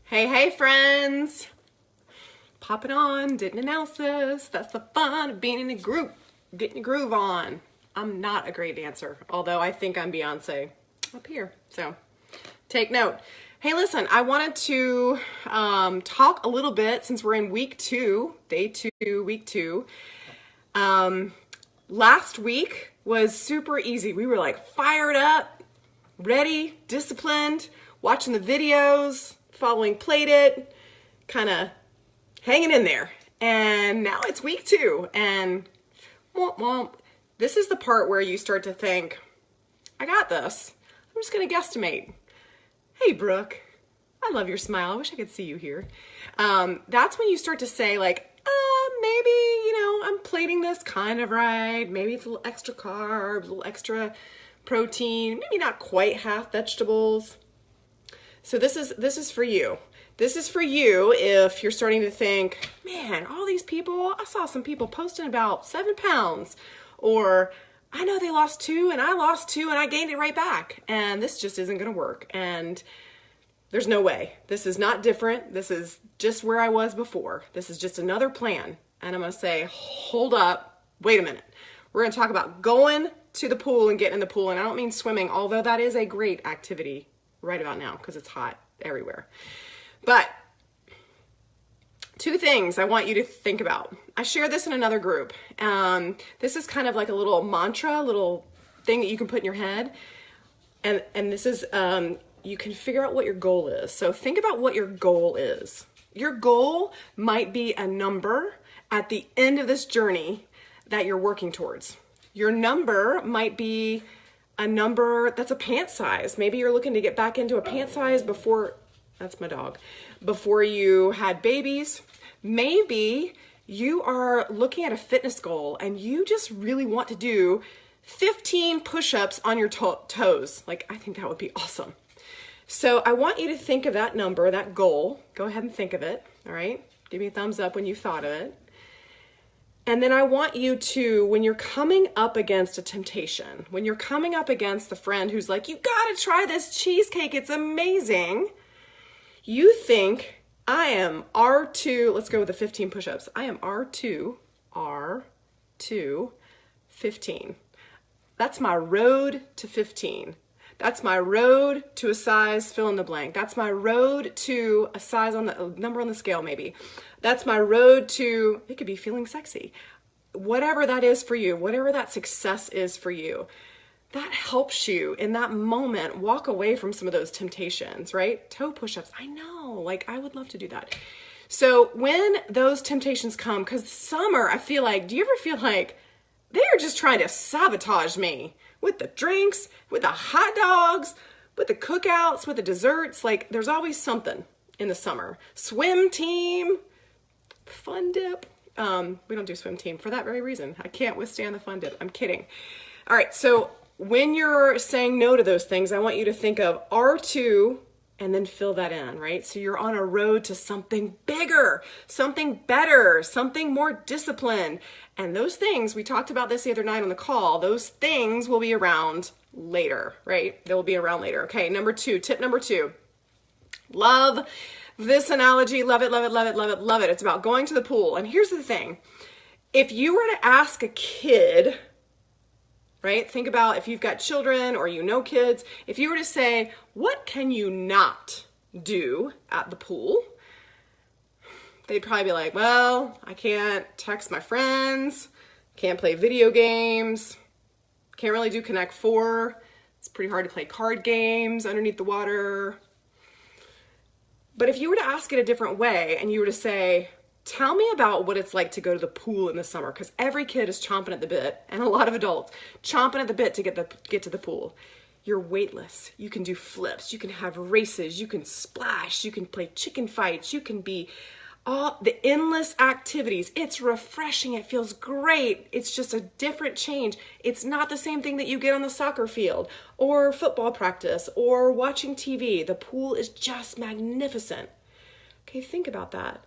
Hey, hey, friends. Popping on, didn't announce this. That's the fun of being in a group, getting a groove on. I'm not a great dancer, although I think I'm Beyonce up here. So take note. Hey, listen, I wanted to talk a little bit since we're in week 2, day 2, week 2. Last week was super easy. We were like fired up, ready, disciplined, watching the videos, following Played It, kind of hanging in there. And now it's week 2, and womp womp. This is the part where you start to think, I got this. I'm just going to guesstimate. Hey, Brooke, I love your smile. I wish I could see you here. That's when you start to say, like, maybe, I'm plating this kind of right. Maybe it's a little extra carbs, a little extra protein, maybe not quite half vegetables. So this is for you. This is for you if you're starting to think, man, all these people, I saw some people posting about 7 pounds, or I know they lost 2 and I lost 2 and I gained it right back. And this just isn't going to work. And there's no way. This is not different. This is just where I was before. This is just another plan. And I'm going to say, hold up, wait a minute. We're going to talk about going to the pool and getting in the pool. And I don't mean swimming, although that is a great activity right about now because it's hot everywhere. But 2 things I want you to think about. I shared this in another group. This is kind of like a little mantra, a little thing that you can put in your head. And this is, you can figure out what your goal is. So think about what your goal is. Your goal might be a number at the end of this journey that you're working towards. Your number might be a number that's a pant size. Maybe you're looking to get back into a pant size before, that's my dog, before you had babies. Maybe you are looking at a fitness goal and you just really want to do 15 push-ups on your toes. Like, I think that would be awesome. So I want you to think of that number, that goal. Go ahead and think of it, all right? Give me a thumbs up when you thought of it. And then I want you to, when you're coming up against a temptation, when you're coming up against the friend who's like, you gotta try this cheesecake, it's amazing. You think, I am R2, let's go with the 15 push-ups. I am R2, 15. That's my road to 15. That's my road to a size, fill in the blank. That's my road to a size on the number on the scale, maybe. That's my road to, it could be feeling sexy. Whatever that is for you, whatever that success is for you, that helps you in that moment walk away from some of those temptations, right? Toe push-ups, I know, like I would love to do that. So when those temptations come, because summer, I feel like, do you ever feel like they're just trying to sabotage me? With the drinks, with the hot dogs, with the cookouts, with the desserts. Like, there's always something in the summer. Swim team, fun dip. We don't do swim team for that very reason. I can't withstand the fun dip. I'm kidding. All right, so when you're saying no to those things, I want you to think of R2 and then fill that in, right? So you're on a road to something bigger, something better, something more disciplined. And those things, we talked about this the other night on the call, those things will be around later, right? They will be around later. Okay, tip number 2. Love this analogy. Love it, love it, love it, love it, love it. It's about going to the pool. And here's the thing. If you were to ask a kid, right? Think about if you've got children or you know kids. If you were to say, what can you not do at the pool? They'd probably be like, well, I can't text my friends, can't play video games, can't really do Connect 4. It's pretty hard to play card games underneath the water. But if you were to ask it a different way and you were to say, tell me about what it's like to go to the pool in the summer, because every kid is chomping at the bit, and a lot of adults chomping at the bit to get to the pool. You're weightless. You can do flips. You can have races. You can splash. You can play chicken fights. You can be all the endless activities. It's refreshing. It feels great. It's just a different change. It's not the same thing that you get on the soccer field or football practice or watching TV. The pool is just magnificent. Okay, think about that.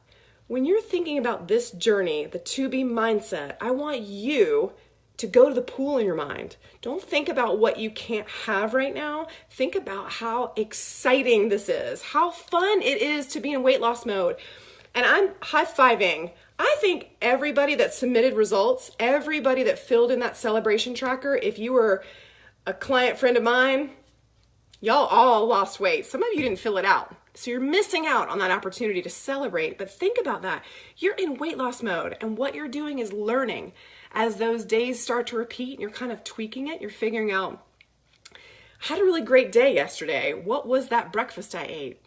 When you're thinking about this journey, the to be mindset, I want you to go to the pool in your mind. Don't think about what you can't have right now. Think about how exciting this is, how fun it is to be in weight loss mode. And I'm high-fiving. I think everybody that submitted results, everybody that filled in that celebration tracker, if you were a client friend of mine, y'all all lost weight. Some of you didn't fill it out. So you're missing out on that opportunity to celebrate. But think about that. You're in weight loss mode, and what you're doing is learning. As those days start to repeat and you're kind of tweaking it, you're figuring out, I had a really great day yesterday. What was that breakfast I ate?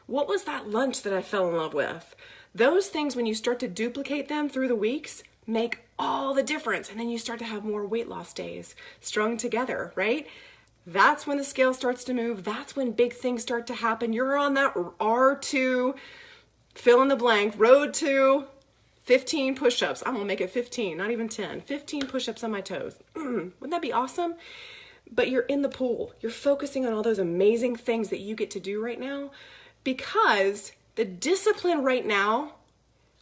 What was that lunch that I fell in love with? Those things, when you start to duplicate them through the weeks, make all the difference. And then you start to have more weight loss days strung together, right? That's when the scale starts to move. That's when big things start to happen. You're on that R2, fill in the blank, road to 15 push-ups. I'm gonna make it 15, not even 10. 15 push-ups on my toes. Wouldn't that be awesome? But you're in the pool. You're focusing on all those amazing things that you get to do right now, because the discipline right now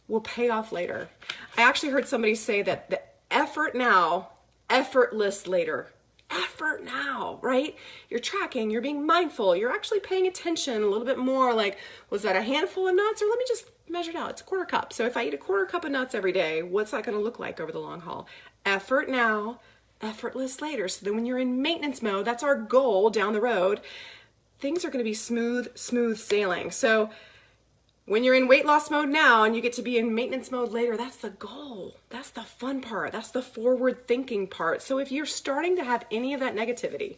will pay off later. I actually heard somebody say that the effort now, effortless later. Effort now, right? You're tracking, you're being mindful, you're actually paying attention a little bit more, like, was that a handful of nuts, or let me just measure it out, it's a quarter cup. So if I eat a quarter cup of nuts every day, what's that gonna look like over the long haul? Effort now, effortless later. So then when you're in maintenance mode, that's our goal down the road, things are gonna be smooth sailing. So when you're in weight loss mode now and you get to be in maintenance mode later, that's the goal. That's the fun part. That's the forward thinking part. So if you're starting to have any of that negativity,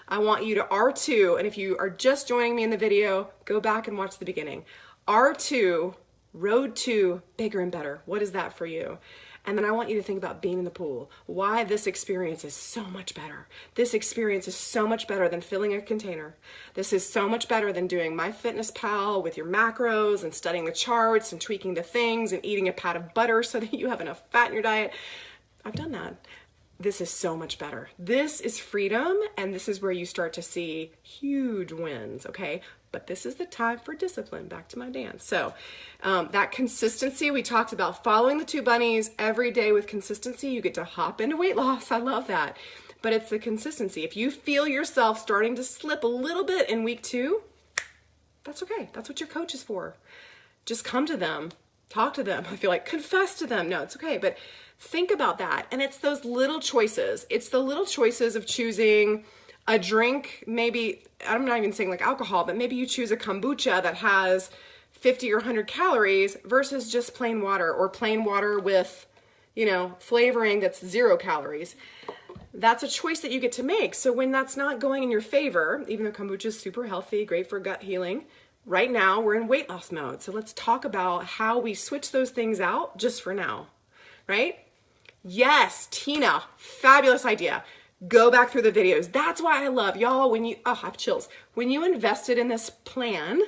I want you to R2, and if you are just joining me in the video, go back and watch the beginning. R2, road to bigger and better. What is that for you? And then I want you to think about being in the pool. Why this experience is so much better. This experience is so much better than filling a container. This is so much better than doing MyFitnessPal with your macros and studying the charts and tweaking the things and eating a pat of butter so that you have enough fat in your diet. I've done that. This is so much better. This is freedom, and this is where you start to see huge wins, okay? But this is the time for discipline, back to my dance. So that consistency, we talked about following the two bunnies every day with consistency, you get to hop into weight loss. I love that. But it's the consistency. If you feel yourself starting to slip a little bit in week 2, that's okay. That's what your coach is for. Just come to them, talk to them. I feel like confess to them. No, it's okay. But think about that. And it's those little choices. It's the little choices of choosing a drink, maybe, I'm not even saying like alcohol, but maybe you choose a kombucha that has 50 or 100 calories versus just plain water, or plain water with, you know, flavoring that's 0 calories. That's a choice that you get to make. So when that's not going in your favor, even though kombucha is super healthy, great for gut healing, right now we're in weight loss mode. So let's talk about how we switch those things out just for now, right? Yes, Tina, fabulous idea. Go back through the videos. That's why I love y'all. When you, oh, I have chills. When you invested in this plan,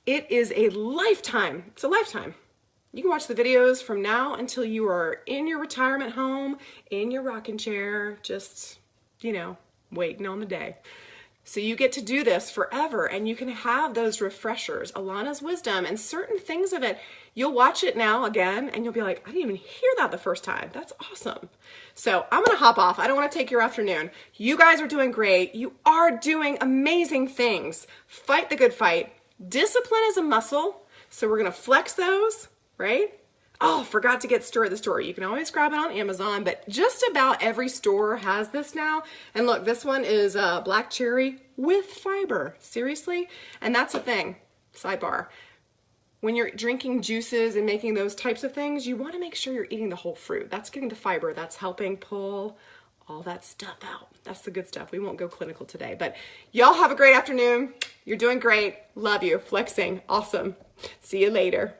it is a lifetime. It's a lifetime. You can watch the videos from now until you are in your retirement home, in your rocking chair, just, you know, waiting on the day. So you get to do this forever, and you can have those refreshers, Alana's wisdom, and certain things of it. You'll watch it now again, and you'll be like, I didn't even hear that the first time. That's awesome. So I'm going to hop off. I don't want to take your afternoon. You guys are doing great. You are doing amazing things. Fight the good fight. Discipline is a muscle, so we're going to flex those, right? Oh, forgot to get Stir at the Store. You can always grab it on Amazon, but just about every store has this now. And look, this one is black cherry with fiber. Seriously? And that's the thing, sidebar. When you're drinking juices and making those types of things, you want to make sure you're eating the whole fruit. That's getting the fiber. That's helping pull all that stuff out. That's the good stuff. We won't go clinical today, but y'all have a great afternoon. You're doing great. Love you. Flexing. Awesome. See you later.